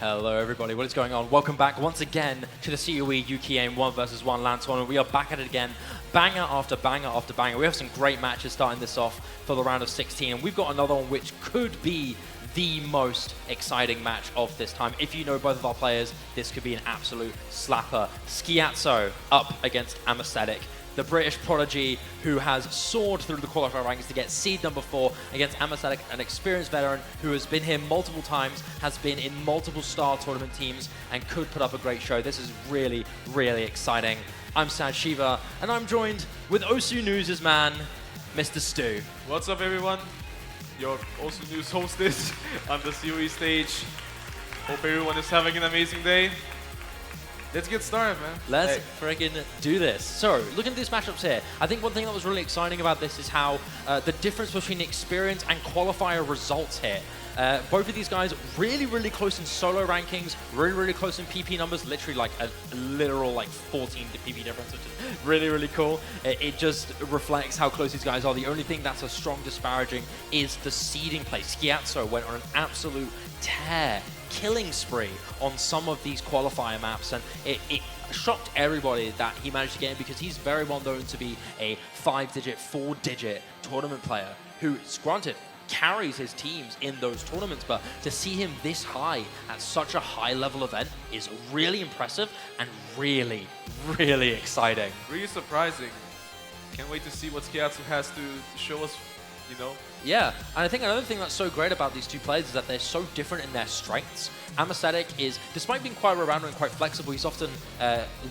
Hello everybody, what is going on? Welcome back once again to the COE Yuki Aim 1 vs 1 LAN tournament. We are back at it again, banger after banger after banger. We have some great matches starting this off for the round of 16, and we've got another one which could be the most exciting match of this time. If you know both of our players, this could be an absolute slapper. Skiatzo up against Amasetic, the British prodigy who has soared through the qualifier rankings to get seed number 4 against Amasetic, an experienced veteran who has been here multiple times, has been in multiple star tournament teams, and could put up a great show. This is really, really exciting. I'm Sad Shiva, and I'm joined with Osu News' man, Mr. Stu. What's up, everyone? Your Osu News hostess on the COE stage. Hope everyone is having an amazing day. Let's get started, man. Let's friggin' do this. So, looking at these matchups here, I think one thing that was really exciting about this is how the difference between experience and qualifier results here. Both of these guys really, really close in solo rankings, really, really close in PP numbers, literally like a literal like 14 to PP difference, which is really, really cool. It just reflects how close these guys are. The only thing that's a strong disparaging is the seeding play. Skiatzo went on an absolute tear, killing spree on some of these qualifier maps, and it shocked everybody that he managed to get in, because he's very well known to be a 5-digit, 4-digit tournament player who, granted, carries his teams in those tournaments, but to see him this high at such a high-level event is really impressive and really, really exciting. Really surprising. Can't wait to see what Skiatzo has to show us, you know? Yeah, and I think another thing that's so great about these two players is that they're so different in their strengths. Amasetic is, despite being quite well-rounded and quite flexible, he's often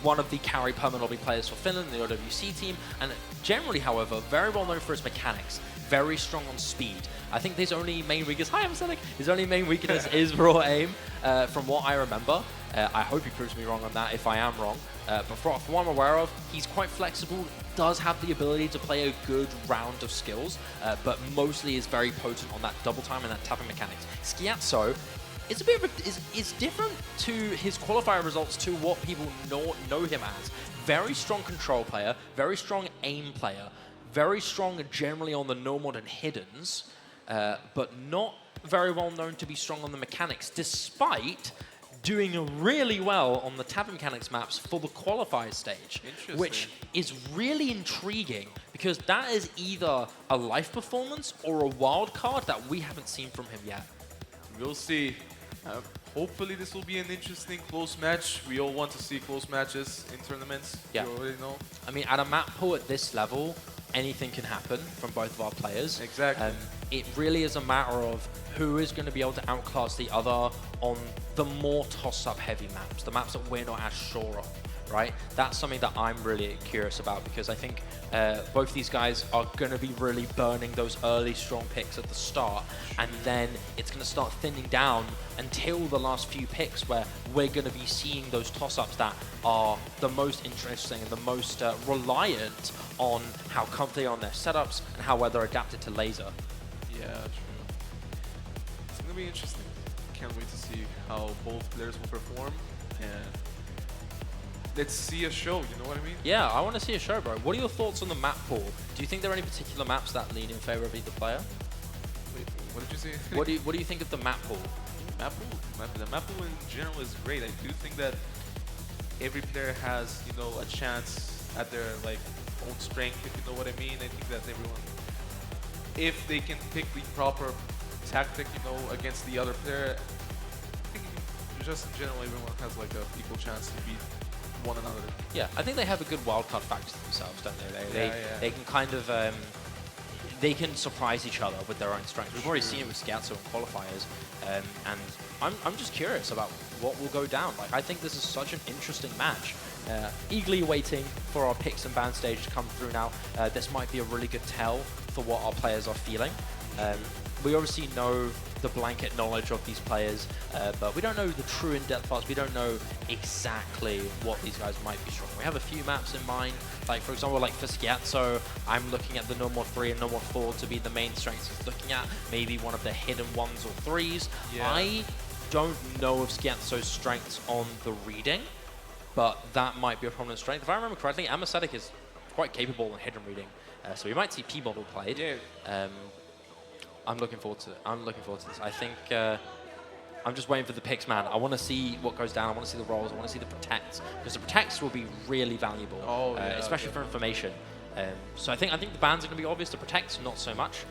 one of the carry permanent lobby players for Finland, the RO16 team, and generally, however, very well known for his mechanics. Very strong on speed. I think his only main weakness, his only main weakness is raw aim, from what I remember. I hope he proves me wrong on that if I am wrong. But from what I'm aware of, he's quite flexible, does have the ability to play a good round of skills, but mostly is very potent on that double time and that tapping mechanics. Skiatzo is a bit of is different to his qualifier results to what people know him as. Very strong control player, very strong aim player, very strong generally on the no-mod and hiddens, but not very well known to be strong on the mechanics, despite doing really well on the tap mechanics maps for the qualifier stage, which is really intriguing, because that is either a life performance or a wild card that we haven't seen from him yet. We'll see. Hopefully this will be an interesting close match. We all want to see close matches in tournaments. Yeah. You already know. I mean, at a map pool at this level, anything can happen from both of our players. Exactly. It really is a matter of who is going to be able to outclass the other on the more toss-up heavy maps, the maps that we're not as sure of, right? That's something that I'm really curious about, because I think both these guys are going to be really burning those early strong picks at the start, and then it's going to start thinning down until the last few picks, where we're going to be seeing those toss-ups that are the most interesting and the most reliant on how comfy on their setups and how well they're adapted to laser. Yeah, true. It's going to be interesting. Can't wait to see how both players will perform, and let's see a show, you know what I mean? Yeah, I want to see a show, bro. What are your thoughts on the map pool? Do you think there are any particular maps that lean in favor of either player? Wait, what did you say? What do you think of the map pool? Map pool? The map pool in general is great. I do think that every player has, you know, a chance at their like own strength, if you know what I mean. I think that everyone, if they can pick the proper tactic, you know, against the other player, I think just in general everyone has like an equal chance to beat one another. Yeah, I think they have a good wildcard factor to themselves, don't they? They can kind of they can surprise each other with their own strengths. We've already seen it with Skiatzo and qualifiers, and I'm just curious about what will go down. Like, I think this is such an interesting match. Eagerly waiting for our picks and ban stage to come through now. This might be a really good tell for what our players are feeling. We obviously know the blanket knowledge of these players, but we don't know the true in-depth parts. We don't know exactly what these guys might be strong. We have a few maps in mind, like for example, like for Skiatzo, I'm looking at the No More 3 and No More 4 to be the main strengths he's looking at, maybe one of the hidden 1s or 3s. Yeah. I don't know of Skiatzo's strengths on the reading, but that might be a prominent strength. If I remember correctly, Amasetic is quite capable in hidden reading, so we might see P-Model played. Yeah. I'm looking forward to it. I'm looking forward to this. I think I'm just waiting for the picks, man. I want to see what goes down. I want to see the rolls. I want to see the protects, because the protects will be really valuable, especially for information. So I think the bans are going to be obvious. The protects, not so much.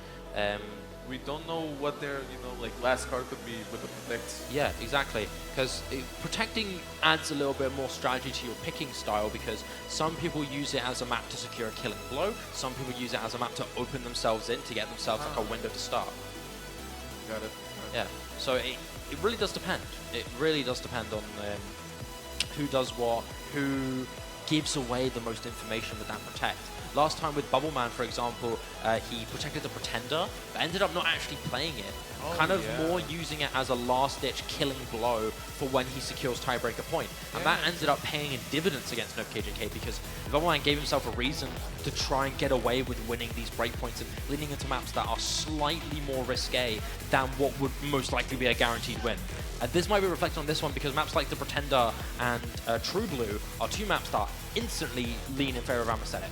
We don't know what their, like last card could be with the protects. Yeah, exactly. Because protecting adds a little bit more strategy to your picking style, because some people use it as a map to secure a killing blow. Some people use it as a map to open themselves in, to get themselves like a window to start. Got it. Yeah. So it really does depend. It really does depend on who does what, who gives away the most information with that protect. Last time with Bubbleman, for example, he protected the Pretender, but ended up not actually playing it. More using it as a last-ditch killing blow for when he secures tiebreaker point. And that ended up paying in dividends against NoKJK, because Bubbleman gave himself a reason to try and get away with winning these breakpoints and leaning into maps that are slightly more risque than what would most likely be a guaranteed win. This might be reflected on this one, because maps like the Pretender and True Blue are two maps that instantly lean in favor of Amasetic.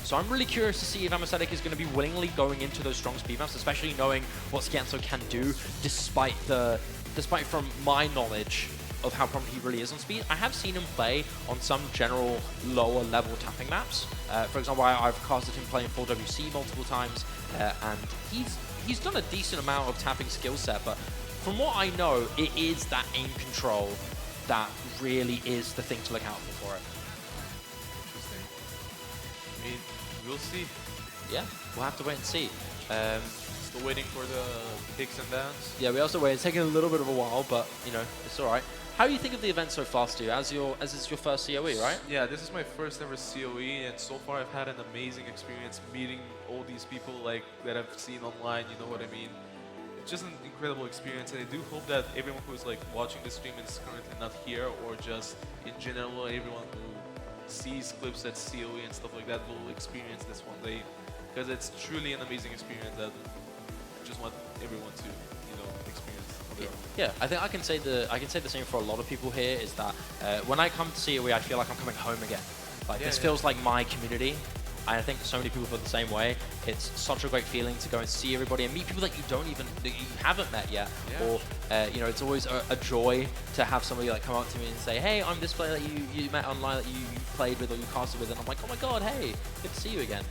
So I'm really curious to see if Amasetic is going to be willingly going into those strong speed maps, especially knowing what skiatzo can do, despite from my knowledge of how prominent he really is on speed. I have seen him play on some general lower level tapping maps. For example, I've casted him playing 4WC multiple times, and he's done a decent amount of tapping skill set, but from what I know, it is that aim control that really is the thing to look out for it. I mean, we'll see. Yeah, we'll have to wait and see. Still waiting for the picks and bans. Yeah, we also wait. It's taking a little bit of a while, but it's all right. How do you think of the event so far, Stu? As it's your first COE, right? Yeah, this is my first ever COE, and so far I've had an amazing experience meeting all these people that I've seen online. You know what I mean? It's just an incredible experience, and I do hope that everyone who is watching the stream and is currently not here, or just in general, everyone who sees clips at COE and stuff like that will experience this one day, because it's truly an amazing experience that I just want everyone to experience on their own. Yeah, I think I can say the same for a lot of people here, is that when I come to COE, I feel like I'm coming home again. This feels like my community. I think so many people feel the same way. It's such a great feeling to go and see everybody and meet people that you haven't met yet. Yeah. Or it's always a joy to have somebody come up to me and say, "Hey, I'm this player that you met online, that you played with or you casted with," and I'm like, "Oh my god, hey, good to see you again."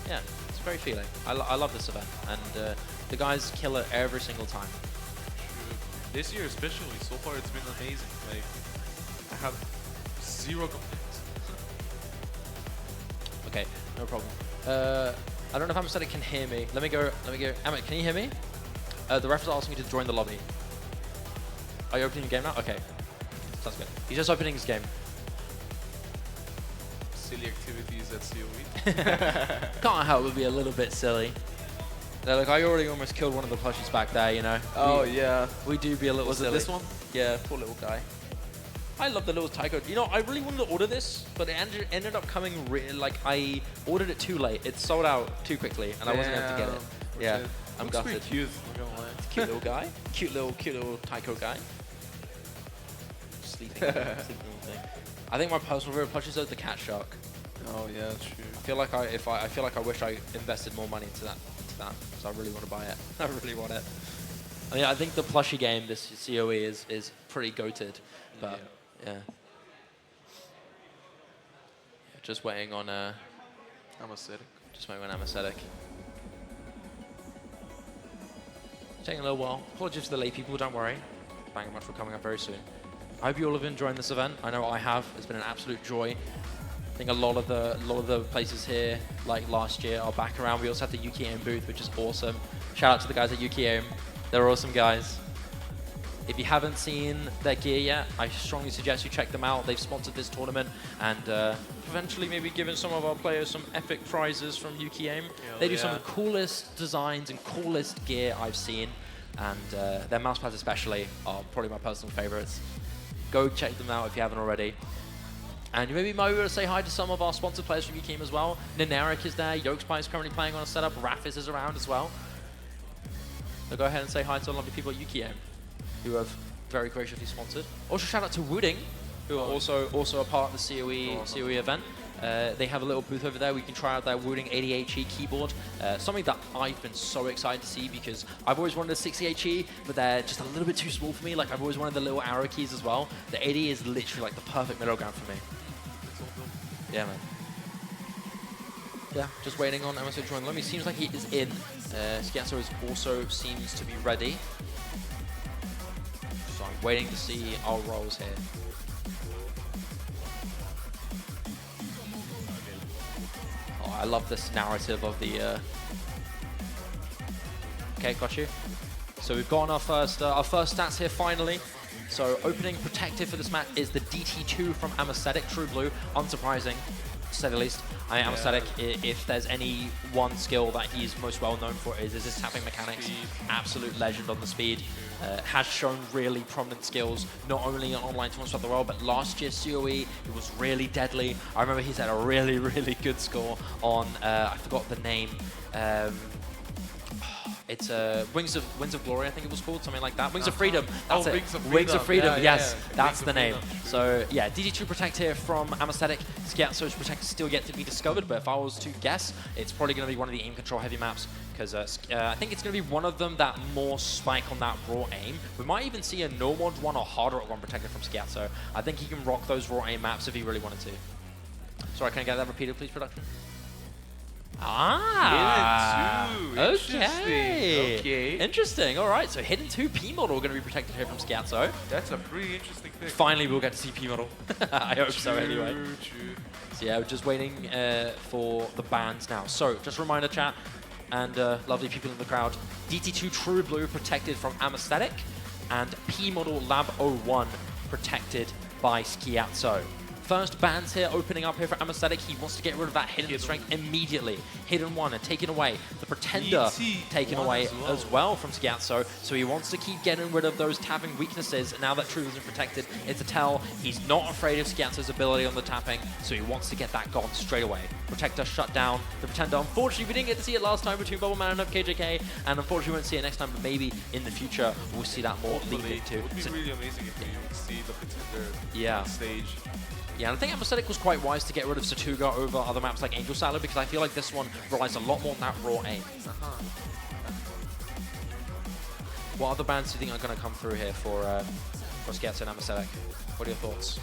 Yeah, it's a great feeling. I love this event, and the guys kill it every single time. True. This year especially, so far it's been amazing. I have zero complaints. Okay, no problem. I don't know if Amasetic can hear me. Let me go. Amit, can you hear me? The ref is asking you to join the lobby. Are you opening your game now? Okay. Sounds good. He's just opening his game. Silly activities at COE. Can't help but be a little bit silly. Look, I already almost killed one of the plushies back there, Oh, yeah. We do be a little silly. Was it this one? Yeah, poor little guy. I love the little taiko. I really wanted to order this, but it ended up coming I ordered it too late. It sold out too quickly, and I wasn't able to get it. Yeah, I'm gutted. Pretty cute. I'm not gonna lie. It's a cute little guy. Cute little taiko guy. Sleeping thing. I think my personal favorite plushie is the cat shark. Oh yeah, true. I feel like I wish I invested more money into that, because I really want to buy it. I really want it. I mean, I think the plushie game, this COE, is pretty goated, but. Yeah. Just waiting on Amasetic. Just waiting on Amasetic. Taking a little while. Apologies to the late people, don't worry. Thank you much for coming up very soon. I hope you all have enjoyed this event. I know I have. It's been an absolute joy. I think a lot of the places here, like last year, are back around. We also have the Yuki Aim booth, which is awesome. Shout out to the guys at Yuki Aim. They're awesome guys. If you haven't seen their gear yet, I strongly suggest you check them out. They've sponsored this tournament, and eventually maybe given some of our players some epic prizes from Yuki Aim. They do some of the coolest designs and coolest gear I've seen, and their mousepads especially are probably my personal favorites. Go check them out if you haven't already. And you maybe might be able to say hi to some of our sponsored players from Yuki Aim as well. Nineric is there, Yokespy is currently playing on a setup, Rafis is around as well. So go ahead and say hi to the lovely people at Yuki Aim, who have very graciously sponsored. Also shout out to Wooding, who are also a part of the COE event. They have a little booth over there. We can try out their Wooting 80HE keyboard. Something that I've been so excited to see because I've always wanted a 60HE, but they're just a little bit too small for me. Like, I've always wanted the little arrow keys as well. The 80 is literally like the perfect middle ground for me. Yeah, man. Yeah, just waiting on Amasetic to join. Let me. Seems like he is in. skiatzo also seems to be ready. So I'm waiting to see our rolls here. Oh, I love this narrative of the. Okay, got you. So we've got our first stats here finally. So opening protective for this map is the DT2 from Amasetic, True Blue. Unsurprising, to say the least. I mean, Amasetic, if there's any one skill that he's most well known for is his tapping mechanics. Absolute legend on the speed. Has shown really prominent skills, not only in online tournaments throughout the world, but last year's COE, it was really deadly. I remember he's had a really, really good score on, I forgot the name. It's Wings of Glory, I think it was called, something like that. Wings of Freedom, that's it. Wings of Freedom, yes, that's the name. So yeah, DD2 Protect here from Amasetic. skiatzo's Protect is still yet to be discovered, but if I was to guess, it's probably going to be one of the aim control heavy maps, because I think it's going to be one of them that more spike on that raw aim. We might even see a no mod one or harder one protected from skiatzo. I think he can rock those raw aim maps if he really wanted to. Sorry, can I get that repeated, please, production? Ah, okay. Interesting. All right, so hidden 2 P model going to be protected here from skiatzo. That's a pretty interesting thing. Finally, we'll get to see P model. I hope so anyway. True. So yeah, we're just waiting for the bans now. So just a reminder, chat, and lovely people in the crowd, DT2 True Blue protected from Amasetic, and P model Lab 01 protected by skiatzo. First bans here opening up here for Amasetic. He wants to get rid of that hidden strength immediately. Hidden 1 and taken away. The Pretender taken away as well from skiatzo. So he wants to keep getting rid of those tapping weaknesses. Now that Truth isn't protected, it's a tell. He's not afraid of skiatzo's ability on the tapping, so he wants to get that gone straight away. Protector shut down. The Pretender, unfortunately, we didn't get to see it last time between Bubble Man and KJK, and unfortunately we won't see it next time, but maybe in the future we'll see that more lead into. It would be really amazing if you see the Pretender on stage. Yeah, and I think Amasetic was quite wise to get rid of Satuga over other maps like Angel Salad, because I feel like this one relies a lot more on that raw aim. What other bands do you think are going to come through here for skiatzo and Amasetic? What are your thoughts?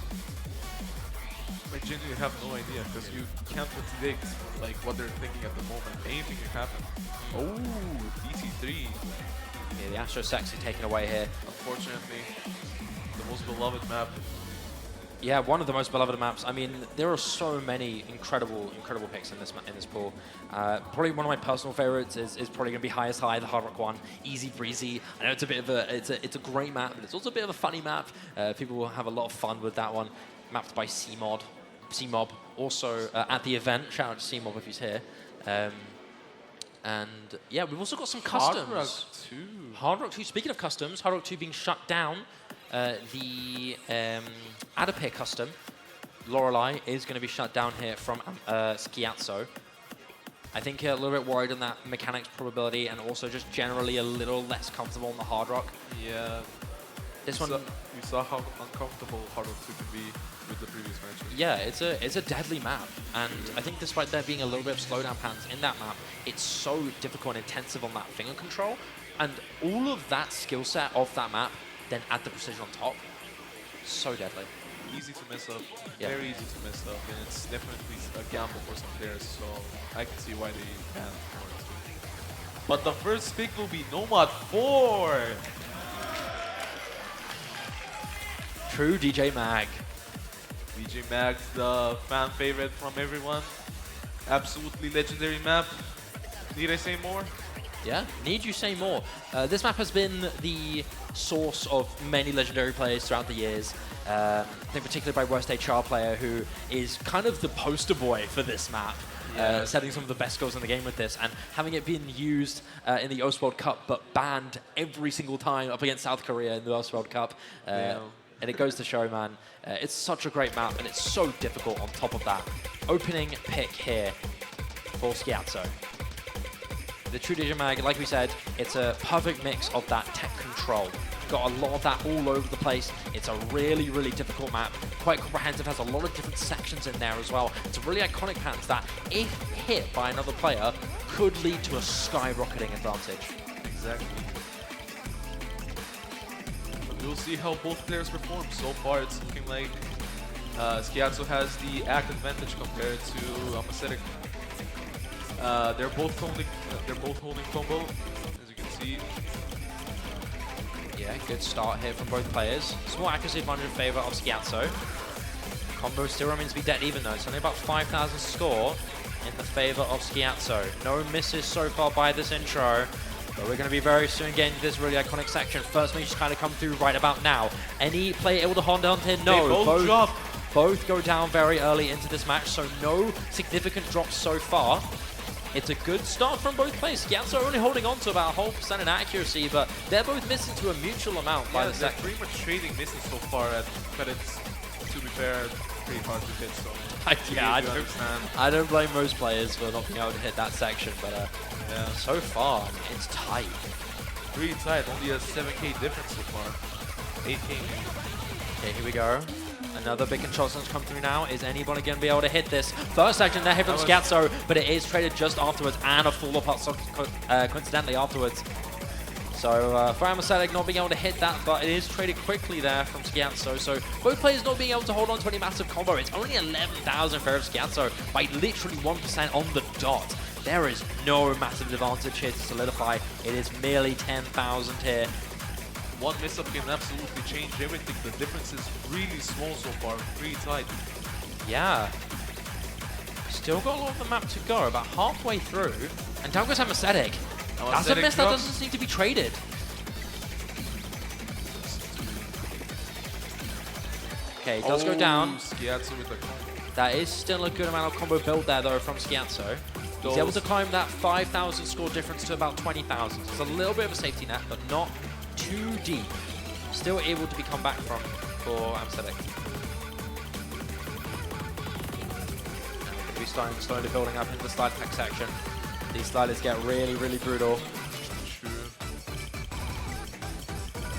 I genuinely have no idea, because you can't predict like what they're thinking at the moment. Anything can happen. Oh, DT3. Yeah, the Astro Sexy taken away here. Unfortunately, the most beloved map. Yeah, one of the most beloved maps. I mean, there are so many incredible picks in this pool. Probably one of my personal favorites is probably going to be Highest High, the Hard Rock one. Easy breezy. I know it's a bit of it's a great map, but it's also a bit of a funny map. People will have a lot of fun with that one. Mapped by CMob. Also at the event. Shout out to CMob if he's here. And yeah, we've also got some customs. Hard Rock 2. Hard Rock 2. Speaking of customs, Hard Rock 2 being shut down. The Adapir custom, Lorelei, is going to be shut down here from skiatzo. I think a little bit worried on that mechanics probability, and also just generally a little less comfortable on the Hard Rock. Yeah. This one. You saw how uncomfortable Hard Rock 2 can be with the previous matches. Yeah, it's a deadly map, and I think despite there being a little bit of slowdown patterns in that map, it's so difficult and intensive on that finger control, and all of that skill set of that map. Then add the precision on top. So deadly. Easy to mess up. Yeah. Very easy to mess up, and it's definitely a gamble for some players, so I can see why they banned it. But the first pick will be Nomad 4. True DJ Mag. DJ Mag's the fan favorite from everyone. Absolutely legendary map. Need I say more? Yeah, need you say more. This map has been the source of many legendary players throughout the years. I think particularly by Worst HR player, who is kind of the poster boy for this map, setting some of the best goals in the game with this, and having it been used in the OS World Cup, but banned every single time up against South Korea in the OS World Cup. And it goes to show, man, it's such a great map, and it's so difficult on top of that. Opening pick here for skiatzo. The True DJ Mag, like we said, it's a perfect mix of that tech control, got a lot of that all over the place. It's a really, really difficult map. Quite comprehensive, has a lot of different sections in there as well. It's a really iconic patterns that, if hit by another player, could lead to a skyrocketing advantage. Exactly. But we'll see how both players perform. So far, it's looking like skiatzo has the act advantage compared to Amasetic. They're both holding combo, as you can see. Yeah, good start here from both players. Small accuracy advantage in favor of skiatzo. Combo still remains to be dead even though. It's only about 5,000 score in the favor of skiatzo. No misses so far by this intro. But we're going to be very soon getting this really iconic section. First mages kind of come through right about now. Any player able to hold down here? No. They both drop. Both go down very early into this match, so no significant drops so far. It's a good start from both players. skiatzo only holding on to about a whole % in accuracy, but they're both missing to a mutual amount by the second. They're pretty much trading misses so far, but it's, to be fair, pretty hard to hit, so... I don't blame most players for not being able to hit that section, but yeah. So far, it's tight. Pretty tight, only a 7k difference so far. 8k. Okay, here we go. Another big control zone come through now. Is anybody going to be able to hit this? First section there hit from skiatzo, but it is traded just afterwards, and a fall apart coincidentally afterwards. So for Amasetic not being able to hit that, but it is traded quickly there from skiatzo. So both players not being able to hold on to any massive combo. It's only 11,000 for skiatzo by literally 1% on the dot. There is no massive advantage here to solidify. It is merely 10,000 here. One miss-up can absolutely change everything. The difference is really small so far, pretty tight. Yeah. Still got a lot of the map to go, about halfway through. And down goes Amasetic. That's a miss that doesn't seem to be traded. Okay, it does go down. skiatzo with the combo. That is still a good amount of combo build there, though, from skiatzo. He's able to climb that 5,000 score difference to about 20,000. It's a little bit of a safety net, but not too deep. Still able to be come back from for Amasetic. And we're going to be starting slowly building up into the slide attack section. These sliders get really, really brutal. True.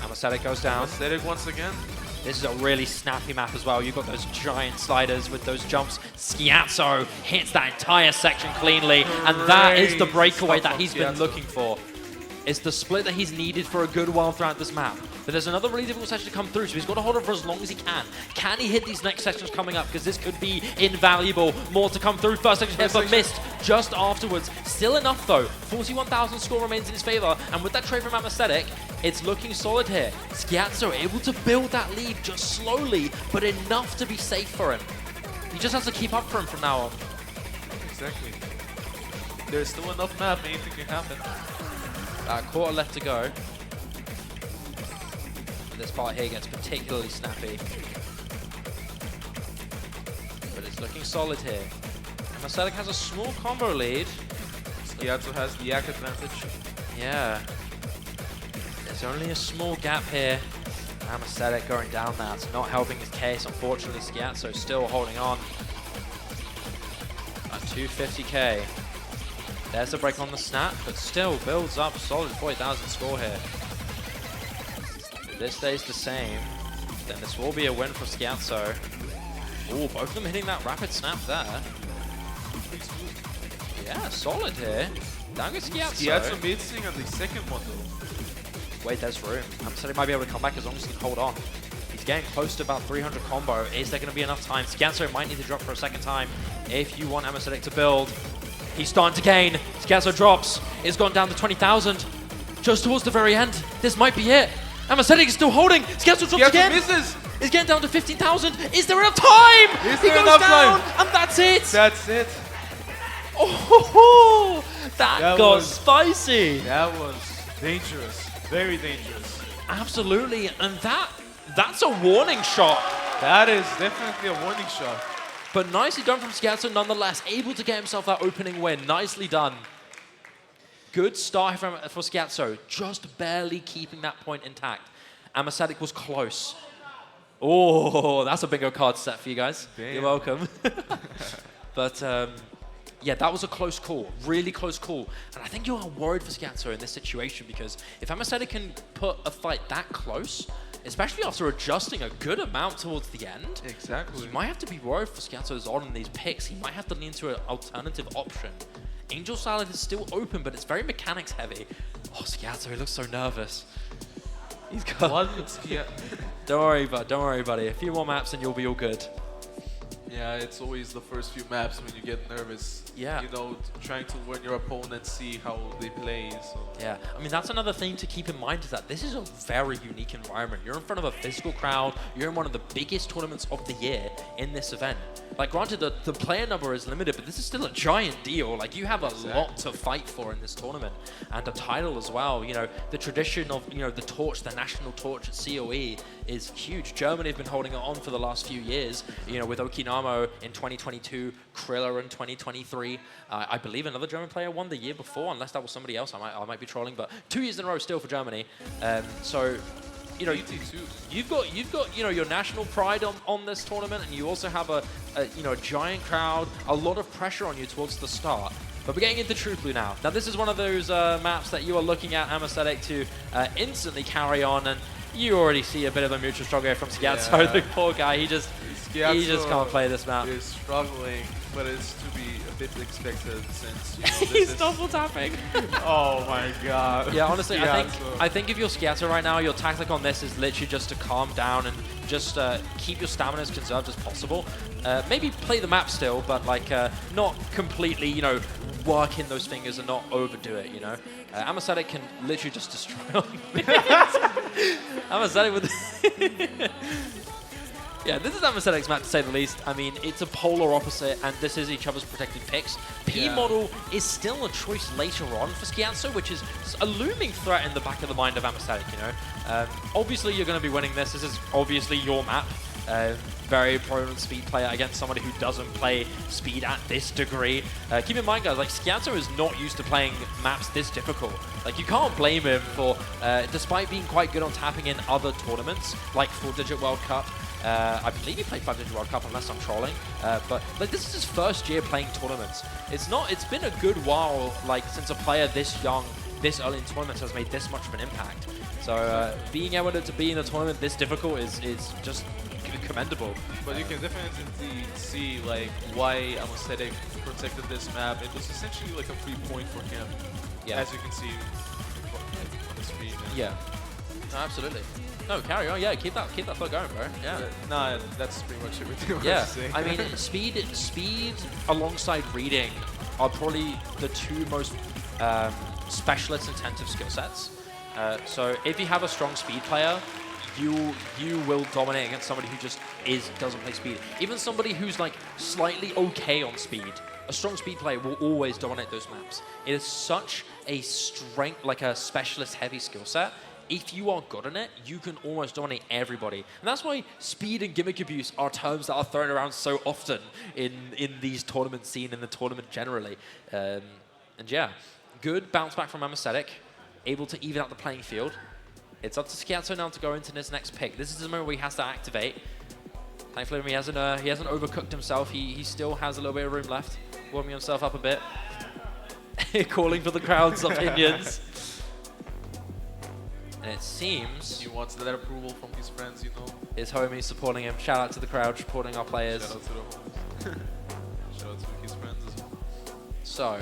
Amasetic goes down. Amasetic once again. This is a really snappy map as well. You've got those giant sliders with those jumps. skiatzo hits that entire section cleanly, and that is the breakaway that he's been looking for. It's the split that he's needed for a good while throughout this map. But there's another really difficult section to come through, so he's got to hold it for as long as he can. Can he hit these next sections coming up? Because this could be invaluable. More to come through. First section hit, but missed just afterwards. Still enough, though. 41,000 score remains in his favor. And with that trade from Amasetic, it's looking solid here. skiatzo able to build that lead just slowly, but enough to be safe for him. He just has to keep up for him from now on. Exactly. There's still enough map, anything can happen. Quarter left to go. This part here gets particularly snappy. But it's looking solid here. Amasetic has a small combo lead. skiatzo has the act advantage. Yeah. There's only a small gap here. Amasetic going down now. It's not helping his case. Unfortunately, skiatzo still holding on. At 250k. There's a break on the snap, but still builds up solid 40,000 score here. If this stays the same, then this will be a win for skiatzo. Ooh, both of them hitting that rapid snap there. Yeah, solid here. Down goes skiatzo. skiatzo missing on the second one though. Wait, there's room. Amasetic might be able to come back as long as he can hold on. He's getting close to about 300 combo. Is there going to be enough time? skiatzo might need to drop for a second time if you want Amasetic to build. He's starting to gain. skiatzo drops. It's gone down to 20,000. Just towards the very end. This might be it. Amasetic is still holding. skiatzo drops again. Misses. It's getting down to 15,000. Is there enough time? He goes down, and that's it. That's it. Oh, that got spicy. That was dangerous. Very dangerous. Absolutely, and that's a warning shot. That is definitely a warning shot. But nicely done from skiatzo nonetheless, able to get himself that opening win. Nicely done. Good start for skiatzo, just barely keeping that point intact. Amasetic was close. Oh, that's a bingo card set for you guys. Damn. You're welcome. But Yeah, that was a close call, really close call. And I think you are worried for skiatzo in this situation because if Amasetic can put a fight that close, especially after adjusting a good amount towards the end, Exactly. you might have to be worried for skiatzo's on these picks. He might have to lean to an alternative option. Angel Salad is still open, but it's very mechanics heavy. Oh, skiatzo, he looks so nervous. He's got... What? Yeah. Don't worry, buddy. A few more maps and you'll be all good. Yeah, it's always the first few maps when you get nervous. Yeah. You know, trying to learn your opponent, see how they play. So. Yeah, I mean, that's another thing to keep in mind is that this is a very unique environment. You're in front of a physical crowd. You're in one of the biggest tournaments of the year in this event. Like, granted, the player number is limited, but this is still a giant deal. Like, you have a lot to fight for in this tournament. And a title as well. You know, the tradition of, you know, the torch, the national torch at COE is huge. Germany have been holding it on for the last few years, you know, with Okinamo in 2022, Kriller in 2023. I believe another German player won the year before, unless that was somebody else. I might be trolling, but 2 years in a row still for Germany. So, you know, you've got you know, your national pride on this tournament, and you also have a giant crowd, a lot of pressure on you towards the start. But we're getting into True Blue now. Now this is one of those maps that you are looking at Amasetic to instantly carry on, and you already see a bit of a mutual struggle here from skiatzo. Yeah. The poor guy, he just can't play this map. He's struggling, but it's to be a bit expected since, you know, he's double tapping. Oh my god. Yeah, honestly, I think if you're skiatzo right now, your tactic on this is literally just to calm down and just keep your stamina as conserved as possible. Maybe play the map still, but like not completely, you know, work in those fingers and not overdo it, you know. Amasetic can literally just destroy Amasetic with... Yeah, this is Amasetic's map to say the least. I mean, it's a polar opposite, and this is each other's protected picks. P-Model is still a choice later on for skiatzo, which is a looming threat in the back of the mind of Amasetic, you know. Obviously, you're going to be winning this. This is obviously your map. Very prominent speed player against somebody who doesn't play speed at this degree. Keep in mind, guys, like, skiatzo is not used to playing maps this difficult. Like, you can't blame him for, despite being quite good on tapping in other tournaments, like 4-Digit World Cup. I believe he played 5-Digit World Cup, unless I'm trolling. But like, this is his first year playing tournaments. It's been a good while, like, since a player this young, this early in tournaments has made this much of an impact. So being able to be in a tournament this difficult is just commendable. But you can definitely see like why Amasetic protected this map. It was essentially like a free point for him. Yeah. As you can see on the screen. Yeah. No, absolutely. No, carry on. Yeah, keep that flow going, bro. Yeah. Nah, that's pretty much everything. Yeah. I mean, speed alongside reading are probably the two most specialist intensive skill sets. So if you have a strong speed player, you will dominate against somebody who just doesn't play speed. Even somebody who's like slightly okay on speed, a strong speed player will always dominate those maps. It is such a strength, like a specialist heavy skill set. If you are good in it, you can almost dominate everybody. And that's why speed and gimmick abuse are terms that are thrown around so often in these tournament scene, in the tournament generally. And yeah, good bounce back from Amasetic, able to even out the playing field. It's up to skiatzo now to go into this next pick. This is the moment where he has to activate. Thankfully, he hasn't overcooked himself. He still has a little bit of room left, warming himself up a bit, calling for the crowd's opinions. And it seems he wants that approval from his friends, you know. His homies supporting him. Shout out to the crowd supporting our players. Shout out to the homies. Shout out to his friends as well. So,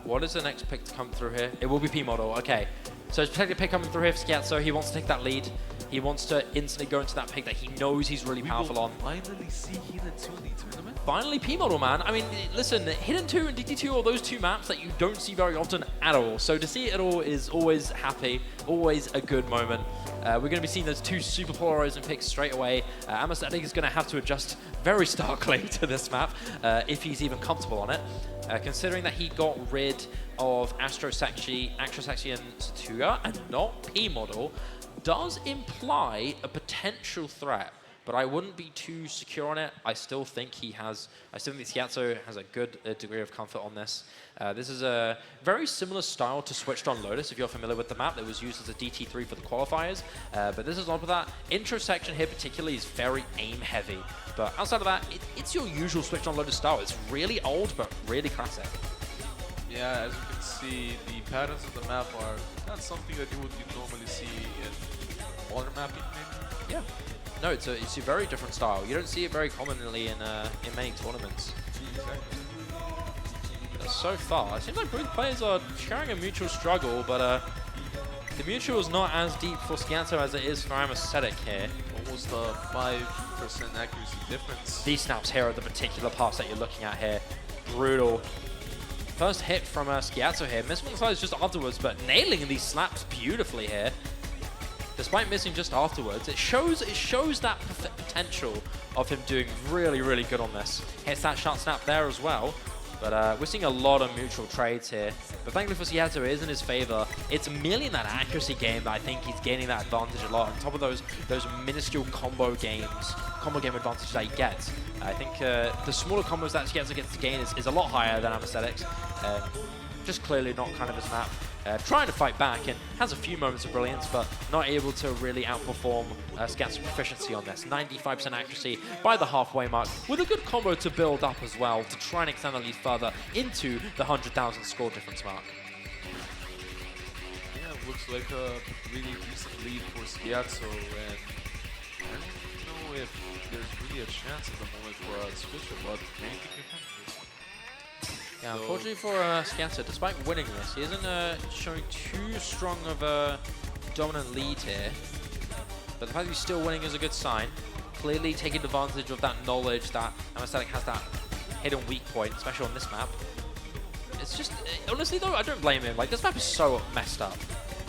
what is the next pick to come through here? It will be P-Model. Okay. So his protected pick coming through here for skiatzo. He wants to take that lead. He wants to instantly go into that pick that he knows he's really powerful on. Finally see Hidden 2 in the tournament. Finally P-Model, man. I mean, listen, Hidden 2 and DT2 are those two maps that you don't see very often at all. So to see it at all is always happy, always a good moment. We're going to be seeing those two super polarizing picks straight away. Amasetic is going to have to adjust very starkly to this map if he's even comfortable on it. Considering that he got rid of Astrosexy and Satuga and not P-Model, does imply a potential threat. but I wouldn't be too secure on it. I still think skiatzo has a good degree of comfort on this. This is a very similar style to Switched on Lotus, if you're familiar with the map that was used as a DT3 for the qualifiers. But this is on with that. Intro section here particularly is very aim heavy. But outside of that, it's your usual Switched on Lotus style. It's really old, but really classic. Yeah, as you can see, the patterns of the map are not something that you would normally see in modern mapping, maybe. Yeah. No, it's a very different style. You don't see it very commonly in many tournaments. Exactly. So far, it seems like both players are sharing a mutual struggle, but the mutual is not as deep for skiatzo as it is for Amasetic here. Almost a 5% accuracy difference. These snaps here are the particular pass that you're looking at here. Brutal. First hit from skiatzo here. Missed one side just afterwards, but nailing these slaps beautifully here. Despite missing just afterwards, it shows that potential of him doing really, really good on this. Hits that shot snap there as well. But we're seeing a lot of mutual trades here. But thankfully for skiatzo, it is in his favor. It's merely in that accuracy game that I think he's gaining that advantage a lot. On top of those minuscule combo game advantages that he gets. I think the smaller combos that skiatzo gets to gain is a lot higher than Amasetic's. Just clearly not kind of his map. Trying to fight back and has a few moments of brilliance, but not able to really outperform skiatzo's proficiency on this. 95% accuracy by the halfway mark, with a good combo to build up as well to try and extend the lead further into the 100,000 score difference mark. Yeah, it looks like a really decent lead for skiatzo, and I don't know if there's really a chance at the moment for a switcher, but anything can happen. Yeah, unfortunately for skiatzo, despite winning this, he isn't showing too strong of a dominant lead here. But the fact that he's still winning is a good sign. Clearly taking advantage of that knowledge that Amasetic has that hidden weak point, especially on this map. It's just, honestly though, I don't blame him. Like, this map is so messed up.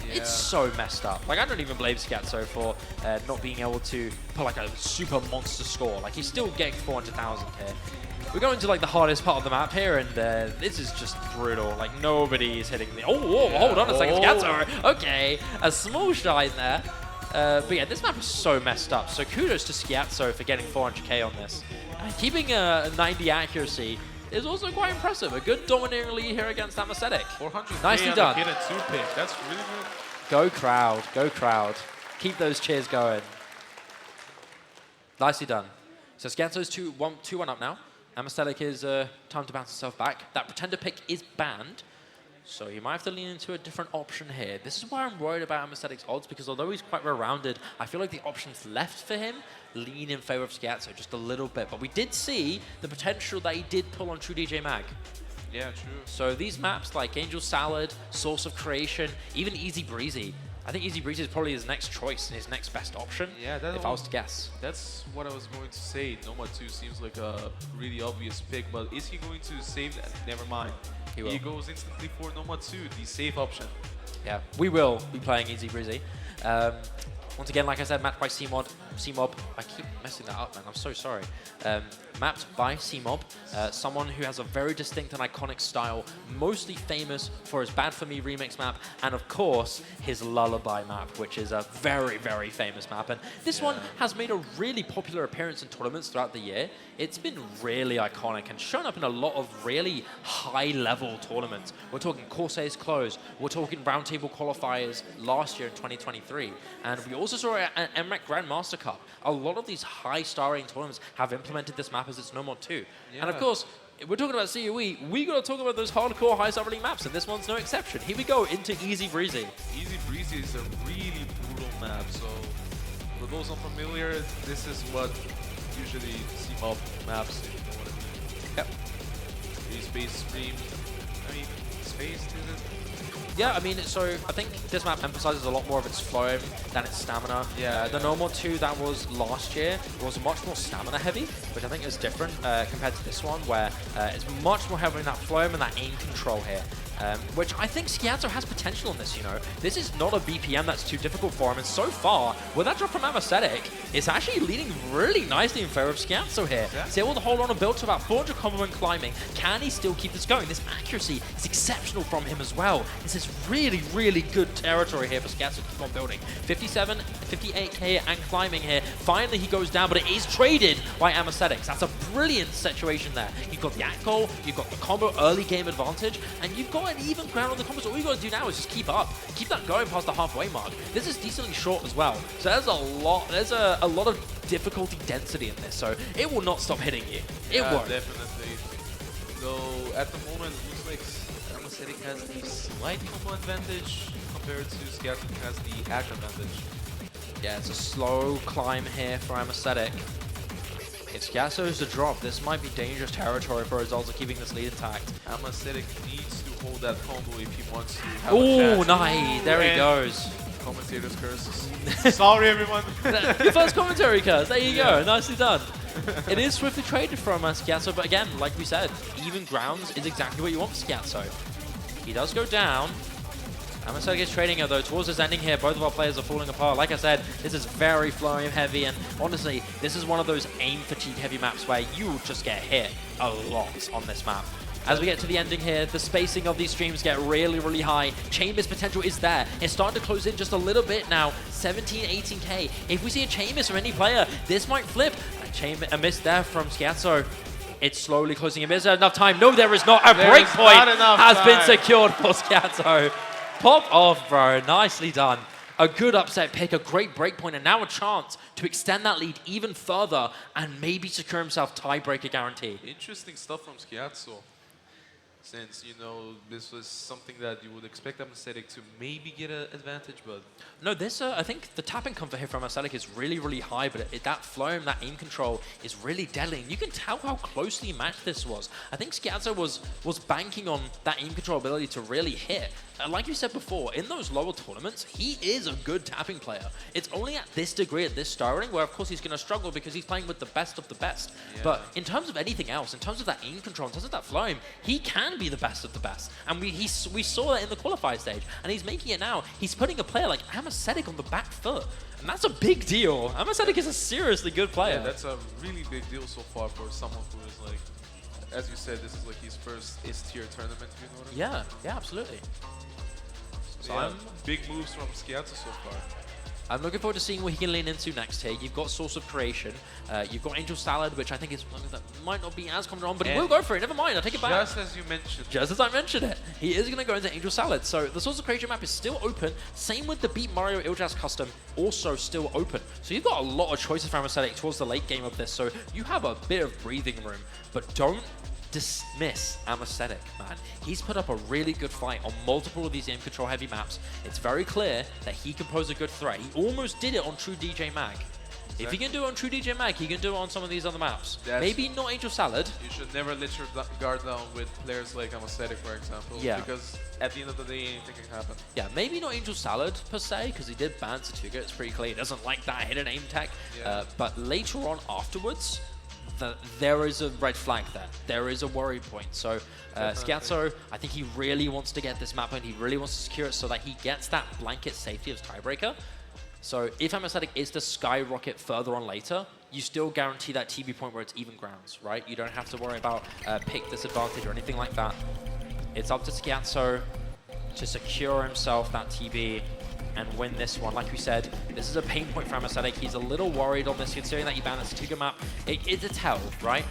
Yeah. It's so messed up. Like, I don't even blame skiatzo for not being able to put like a super monster score. Like, he's still getting 400,000 here. We're going to like the hardest part of the map here, and this is just brutal. Like, nobody is hitting the. Oh, whoa, yeah. Hold on a second, skiatzo. Okay, a small shine there. But yeah, this map is so messed up. So kudos to skiatzo for getting 400k on this. Keeping a 90 accuracy is also quite impressive. A good domineering lead here against Amasetic. 400k nicely done. Hit a 2-pick. That's really good. Go crowd, go crowd. Keep those cheers going. Nicely done. So skiatzo's 2-1 up now. Amasetic is time to bounce himself back. That pretender pick is banned, so you might have to lean into a different option here. This is why I'm worried about Amasetic's odds, because although he's quite well-rounded, I feel like the options left for him lean in favor of skiatzo just a little bit. But we did see the potential that he did pull on True DJ Mag. Yeah, true. So these maps like Angel Salad, Source of Creation, even Easy Breezy, I think Easy Breezy is probably his next choice and his next best option, yeah, if I was to guess. That's what I was going to say. Noma 2 seems like a really obvious pick, but is he going to save that? Never mind. He will. He goes instantly for Noma 2, the safe option. Yeah, we will be playing Easy Breezy. Once again, like I said, mapped by CMob. I keep messing that up, man. I'm so sorry. Mapped by CMob, someone who has a very distinct and iconic style, mostly famous for his Bad For Me remix map, and of course, his Lullaby map, which is a very, very famous map. And this one has made a really popular appearance in tournaments throughout the year. It's been really iconic and shown up in a lot of really high-level tournaments. We're talking Corsairs Close, we're talking Roundtable qualifiers last year in 2023, and we also saw it at MREC Grandmaster Cup. A lot of these high-star-rating tournaments have implemented this map as its No Mod 2. Yeah. And of course, if we're talking about COE, we got to talk about those hardcore high-star-rating maps, and this one's no exception. Here we go into Easy Breezy. Easy Breezy is a really brutal map, so for those unfamiliar, this is what usually CMob maps, if you know what I mean. Yep. Space Stream. I mean, Space is it? Yeah, I mean, so I think this map emphasizes a lot more of its flow than its stamina. Yeah. The normal 2 that was last year was much more stamina heavy, which I think is different compared to this one, where it's much more heavy in that flow and that aim control here. Which I think skiatzo has potential in this, you know. This is not a BPM that's too difficult for him, and so far, with that drop from Amasetic, it's actually leading really nicely in favor of skiatzo here. Yeah. He's able to hold on and build to about 400 combo when climbing. Can he still keep this going? This accuracy is exceptional from him as well. This is really, really good territory here for skiatzo to keep on building. 57, 58k and climbing here. Finally, he goes down, but it is traded by Amasetic. That's a brilliant situation there. You've got the Akko, you've got the combo early game advantage, and you've got an even ground on the combos. All you got to do now is just keep up. Keep that going past the halfway mark. This is decently short as well. So there's a lot of difficulty density in this, so it will not stop hitting you. It won't. Definitely. So at the moment, it looks like Amasetic has the slight combo advantage compared to skiatzo, who has the act advantage. Yeah, it's a slow climb here for Amasetic. If skiatzo is to drop, this might be dangerous territory for Results keeping this lead intact. Amasetic needs to hold that combo if he wants to have a Oh, chance. nice. There he goes. Commentator's curses. Sorry, everyone. Your first commentary curse. There you go. Nicely done. It is swiftly traded from skiatzo, but again, like we said, even grounds is exactly what you want for skiatzo. He does go down. Amasetic is trading it though. Towards his ending here, both of our players are falling apart. Like I said, this is very flowing heavy, and honestly, this is one of those aim fatigue heavy maps where you just get hit a lot on this map. As we get to the ending here, the spacing of these streams get really, really high. Chambers potential is there. It's starting to close in just a little bit now. 17, 18k. If we see a Chambers from any player, this might flip. A miss there from skiatzo. It's slowly closing in. Is there enough time? No, there is not. A breakpoint has been secured for skiatzo. Pop off, bro. Nicely done. A good upset pick, a great breakpoint, and now a chance to extend that lead even further and maybe secure himself tiebreaker guarantee. Interesting stuff from skiatzo. Since, you know, this was something that you would expect Amasetic to maybe get an advantage, but... No, this, I think the tapping comfort here from Amasetic is really, really high, but that flow and that aim control is really deadly. And you can tell how closely matched this was. I think skiatzo was banking on that aim control ability to really hit. Like you said before, in those lower tournaments, he is a good tapping player. It's only at this degree, at this starting, where of course he's going to struggle because he's playing with the best of the best. Yeah. But in terms of anything else, in terms of that aim control, in terms of that flow aim, he can be the best of the best. And we saw that in the qualifier stage, and he's making it now. He's putting a player like Amasetic on the back foot, and that's a big deal. Amasetic is a seriously good player. Yeah, that's a really big deal so far for someone who is like, as you said, this is like his first S-tier tournament, you know what I mean? Yeah, absolutely. So yeah, big moves from skiatzo so far. I'm looking forward to seeing what he can lean into next here. You've got Source of Creation. You've got Angel Salad, which I think is one that might not be as common on, but he will go for it. Never mind, I'll take it back. Just as you mentioned. Just as I mentioned it. He is going to go into Angel Salad. So the Source of Creation map is still open. Same with the Beat Mario Iljaz custom, also still open. So you've got a lot of choices for Amasetic towards the late game of this. So you have a bit of breathing room, but don't dismiss Amasetic, man. He's put up a really good fight on multiple of these aim control heavy maps. It's very clear that he can pose a good threat. He almost did it on True DJ Mag. Exactly. If he can do it on True DJ Mag, he can do it on some of these other maps. Maybe not Angel Salad. You should never let your guard down with players like Amasetic, for example. Yeah. Because at the end of the day, anything can happen. Yeah, maybe not Angel Salad per se, because he did ban Satuga. It's pretty clear he doesn't like that hidden aim tech. Yeah. But later on afterwards, there is a red flag there. There is a worry point. So skiatzo, I think he really wants to get this map and he really wants to secure it so that he gets that blanket safety as tiebreaker. So if Amasetic is to skyrocket further on later, you still guarantee that TB point where it's even grounds, right? You don't have to worry about pick disadvantage or anything like that. It's up to skiatzo to secure himself that TB and win this one. Like we said, this is a pain point for Amasetic. He's a little worried on this, considering that you banned the Satuga map. It's a tell, right?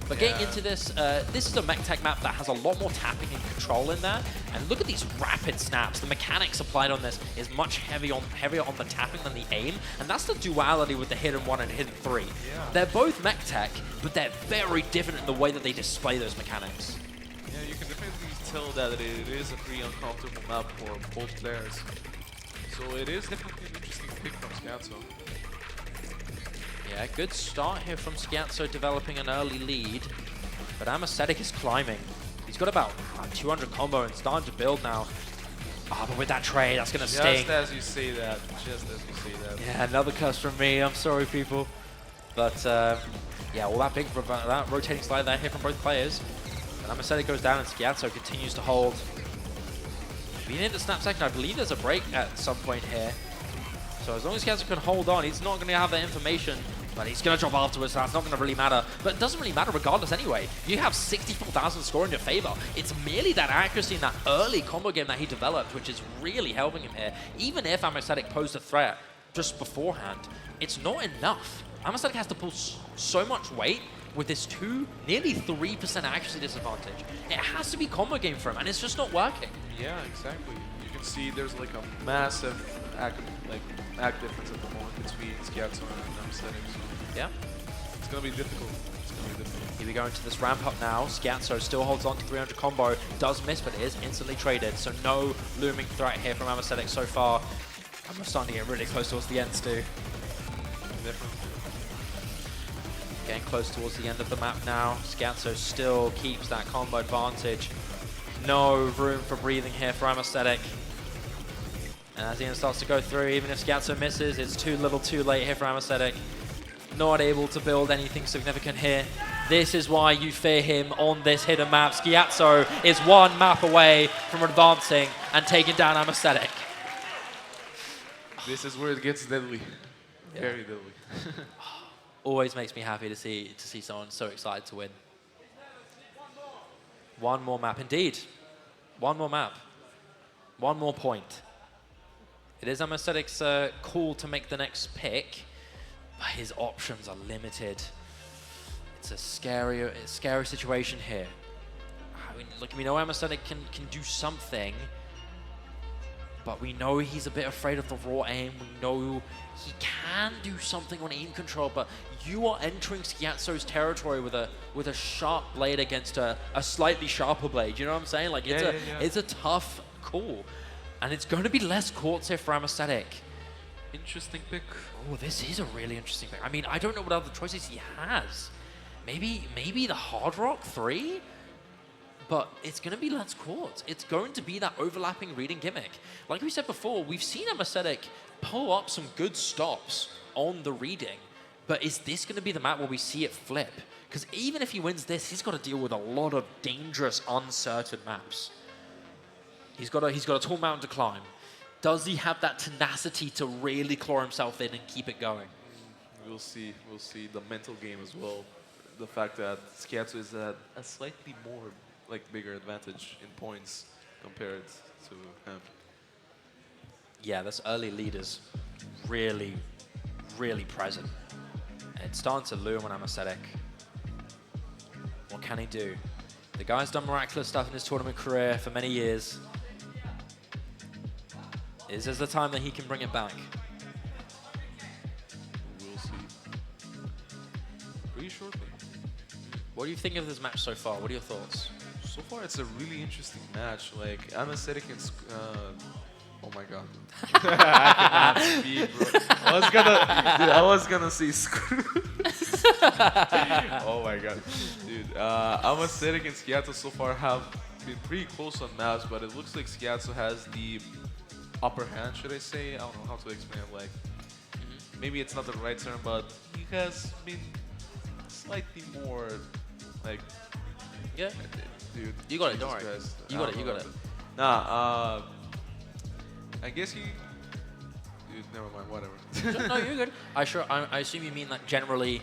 But getting into this, this is a mech tech map that has a lot more tapping and control in there. And look at these rapid snaps. The mechanics applied on this is much heavier on the tapping than the aim. And that's the duality with the hidden 1 and hidden 3. Yeah. They're both mech tech, but they're very different in the way that they display those mechanics. Yeah, you can definitely tell that it is a pretty uncomfortable map for both players. So it is definitely an interesting pick from skiatzo. Yeah, good start here from skiatzo, developing an early lead. But Amasetic is climbing. He's got about 200 combo and starting to build now. Ah, but with that trade, that's going to sting. Just as you say that. Just as you say that. Yeah, another curse from me. I'm sorry, people. But yeah, all that big that rotating slide there here from both players. And Amasetic goes down and skiatzo continues to hold. Being in the snap second, I believe there's a break at some point here. So as long as skiatzo can hold on, he's not going to have that information But he's going to drop afterwards, so that's not going to really matter. But it doesn't really matter regardless anyway. You have 64,000 score in your favor. It's merely that accuracy in that early combo game that he developed, which is really helping him here. Even if Amasetic posed a threat just beforehand, it's not enough. Amasetic has to pull so much weight with this nearly 3% accuracy disadvantage. It has to be combo game for him, and it's just not working. Yeah, exactly. You can see there's like a massive act difference at the moment between skiatzo and Amasetic. So Yeah. it's gonna be difficult. It's gonna be difficult. Here we go into this ramp up now. skiatzo still holds on to 300 combo. Does miss, but it is instantly traded. So no looming threat here from Amasetic so far. And we're starting to get really close towards the end, Stu. Definitely. Getting close towards the end of the map now. skiatzo still keeps that combo advantage. No room for breathing here for Amasetic. And as Ian starts to go through, even if skiatzo misses, it's too little too late here for Amasetic. Not able to build anything significant here. This is why you fear him on this hidden map. skiatzo is one map away from advancing and taking down Amasetic. This is where it gets deadly. Yeah. Very deadly. Always makes me happy to see someone so excited to win. One more map, indeed. One more map. One more point. It is Amasetic's call to make the next pick, but his options are limited. It's a scary situation here. I mean, look, we know Amasetic can do something, but we know he's a bit afraid of the raw aim. We know he can do something on aim control, but you are entering skiatzo's territory with a sharp blade against a slightly sharper blade. You know what I'm saying? Like, it's a tough call. And it's going to be less courts here for Amasetic. Interesting pick. Oh, this is a really interesting pick. I mean, I don't know what other choices he has. Maybe the Hard Rock 3? But it's going to be less courts. It's going to be that overlapping reading gimmick. Like we said before, we've seen Amasetic pull up some good stops on the reading. But is this going to be the map where we see it flip? Because even if he wins this, he's got to deal with a lot of dangerous, uncertain maps. He's got a tall mountain to climb. Does he have that tenacity to really claw himself in and keep it going? We'll see. We'll see the mental game as well. The fact that skiatzo is at a slightly more bigger advantage in points compared to him. Yeah, this early lead is really, really present. And it's starting to loom on Amasetic. What can he do? The guy's done miraculous stuff in his tournament career for many years. Is this the time that he can bring it back? We'll see. Pretty shortly. What do you think of this match so far? What are your thoughts? So far, it's a really interesting match. Like, Amasetic and oh my god. I cannot speak, bro. I was gonna say screw. Oh my god. Dude, Amasetic and skiatzo so far have been pretty close on maps, but it looks like skiatzo has the upper hand, should I say? I don't know how to explain it. Like, maybe it's not the right term, but he has been slightly more, like... Yeah. Dude, you got it, don't worry. You got it. Nah, I guess he... Dude, never mind, whatever. No, you're good. I assume you mean that generally,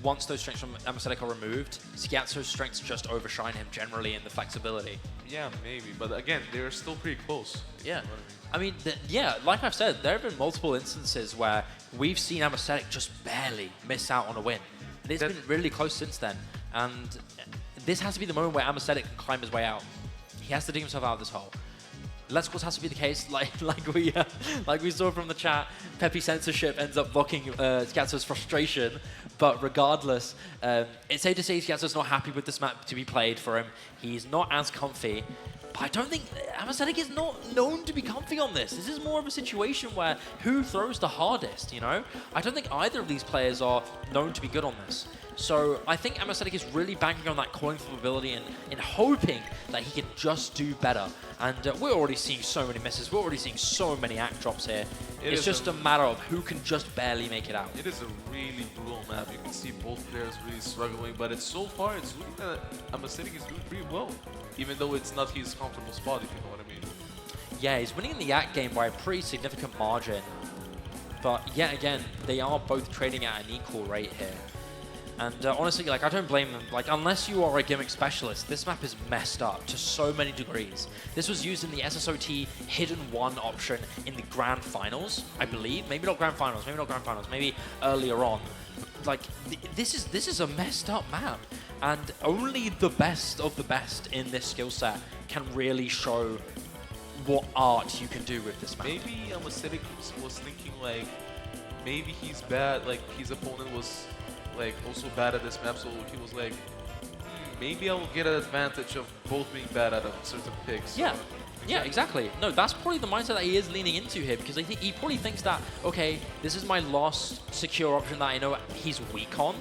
once those strengths from Amasetic are removed, skiatzo's strengths just overshine him generally in the flexibility. Yeah, maybe. But again, they're still pretty close. Yeah. I mean, yeah, like I've said, there have been multiple instances where we've seen Amasetic just barely miss out on a win. And it's been really close since then. And this has to be the moment where Amasetic can climb his way out. He has to dig himself out of this hole. Let's course has to be the case, like we saw from the chat. Peppy censorship ends up blocking skiatzo's frustration, but regardless, it's safe to say skiatzo's not happy with this map to be played for him. He's not as comfy, but I don't think Amasetic is not known to be comfy on this. This is more of a situation where who throws the hardest, you know? I don't think either of these players are known to be good on this. So I think Amasetic is really banking on that coin flip ability and hoping that he can just do better. And we're already seeing so many misses. We're already seeing so many act drops here. It's just a matter of who can just barely make it out. It is a really brutal map. You can see both players really struggling, but so far it's looking that Amasetic is doing pretty well, even though it's not his comfortable spot, if you know what I mean. Yeah, he's winning in the act game by a pretty significant margin. But yet again, they are both trading at an equal rate here. And honestly, like, I don't blame them. Like, unless you are a gimmick specialist, this map is messed up to so many degrees. This was used in the SSOT Hidden 1 option in the Grand Finals, I believe. Maybe not Grand Finals, maybe earlier on. Like, this is a messed up map. And only the best of the best in this skill set can really show what art you can do with this map. Maybe Amasetic was thinking, like, maybe he's bad, like, his opponent was like also bad at this map, so he was like, maybe I will get an advantage of both being bad at a certain pick. So Yeah. Yeah, exactly. No, that's probably the mindset that he is leaning into here, because I think he probably thinks that, okay, this is my last secure option that I know he's weak on.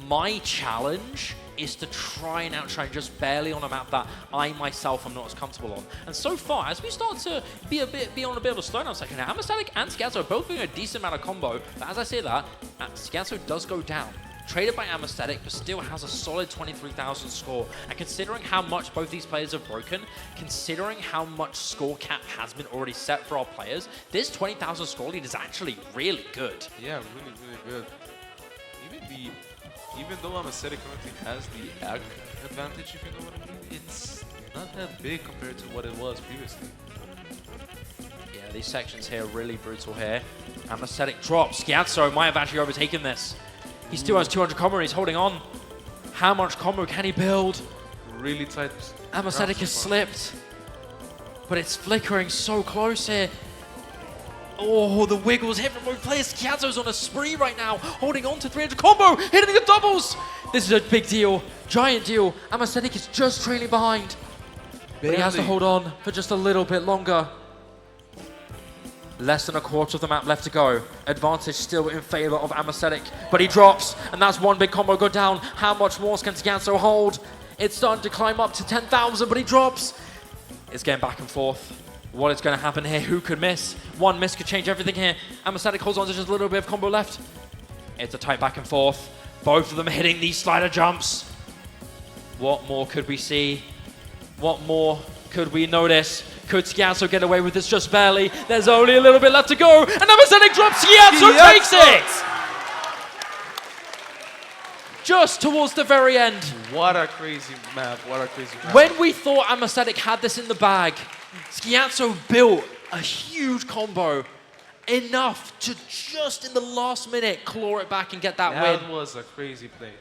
My challenge is to try and outshine just barely on a map that I myself am not as comfortable on. And so far, as we start to be on a bit of a slowdown section here, Amasetic and skiatzo are both doing a decent amount of combo. But as I say that, skiatzo does go down. Traded by Amasetic, but still has a solid 23,000 score. And considering how much both these players have broken, considering how much score cap has been already set for our players, this 20,000 score lead is actually really good. Yeah, really, really good. Even though Amasetic currently has the ag advantage, if you know what I mean, it's not that big compared to what it was previously. Yeah, these sections here are really brutal here. Amasetic drops. skiatzo might have actually overtaken this. He still has 200 combo and he's holding on. How much combo can he build? Really tight. Amasetic has slipped. But it's flickering so close here. Oh, the wiggles hit from both players. skiatzo's on a spree right now, holding on to 300 combo, hitting the doubles. This is a big deal, giant deal. Amasetic is just trailing behind. But he has to hold on for just a little bit longer. Less than a quarter of the map left to go. Advantage still in favor of Amasetic, but he drops, and that's one big combo go down. How much more can skiatzo hold? It's starting to climb up to 10,000, but he drops. It's getting back and forth. What is going to happen here? Who could miss? One miss could change everything here. Amasetic holds on to just a little bit of combo left. It's a tight back and forth. Both of them hitting these slider jumps. What more could we see? What more could we notice? Could skiatzo get away with this just barely? There's only a little bit left to go. And Amasetic drops. skiatzo takes it! Just towards the very end. What a crazy map. What a crazy map. When we thought Amasetic had this in the bag, skiatzo built a huge combo, enough to just in the last minute claw it back and get that win. That was a crazy play.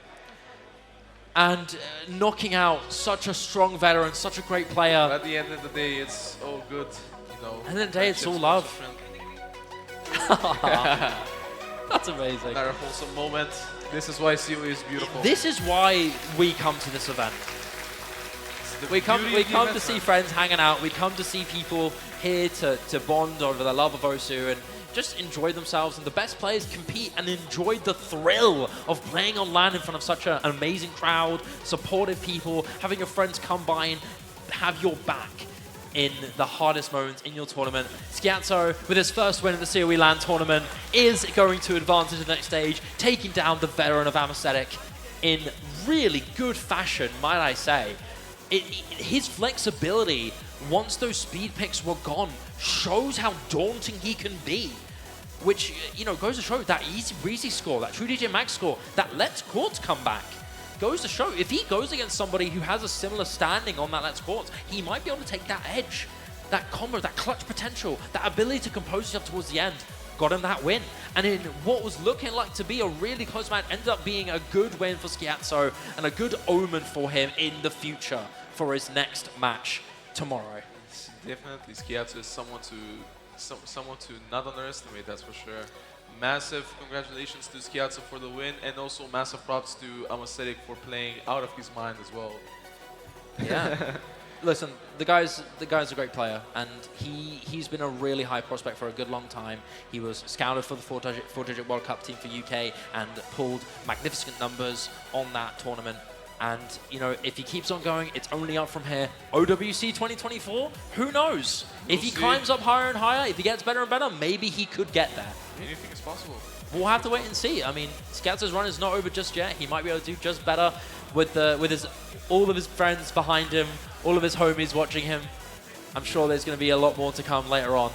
And knocking out such a strong veteran, such a great player. But at the end of the day, it's all good, you know. And then the day, it's all love. That's amazing. Another wholesome moment. This is why COE is beautiful. This is why we come to this event. We come to see friends hanging out. We come to see people here to bond over the love of Osu and just enjoy themselves. And the best players compete and enjoy the thrill of playing on LAN in front of such an amazing crowd, supportive people, having your friends come by and have your back in the hardest moments in your tournament. skiatzo, with his first win in the COE LAN tournament, is going to advance to the next stage, taking down the veteran of Amasetic in really good fashion, might I say. His flexibility, once those speed picks were gone, shows how daunting he can be. Which, you know, goes to show that easy breezy score, that true DJ Max score, that lets Quartz come back. Goes to show, if he goes against somebody who has a similar standing on that Let's Quartz, he might be able to take that edge, that combo, that clutch potential, that ability to compose himself towards the end. Got him that win. And in what was looking like to be a really close match, ended up being a good win for skiatzo and a good omen for him in the future for his next match tomorrow. It's definitely, skiatzo is someone to not underestimate, that's for sure. Massive congratulations to skiatzo for the win, and also massive props to Amasetic for playing out of his mind as well. Yeah. Listen, the guy's a great player, and he's been a really high prospect for a good long time. He was scouted for the four-digit World Cup team for UK and pulled magnificent numbers on that tournament. And, you know, if he keeps on going, it's only up from here. OWC 2024? Who knows? If he climbs up higher and higher, if he gets better and better, maybe he could get there. Anything is possible. We'll have to wait and see. I mean, skiatzo's run is not over just yet. He might be able to do just better with all of his friends behind him, all of his homies watching him. I'm sure there's going to be a lot more to come later on.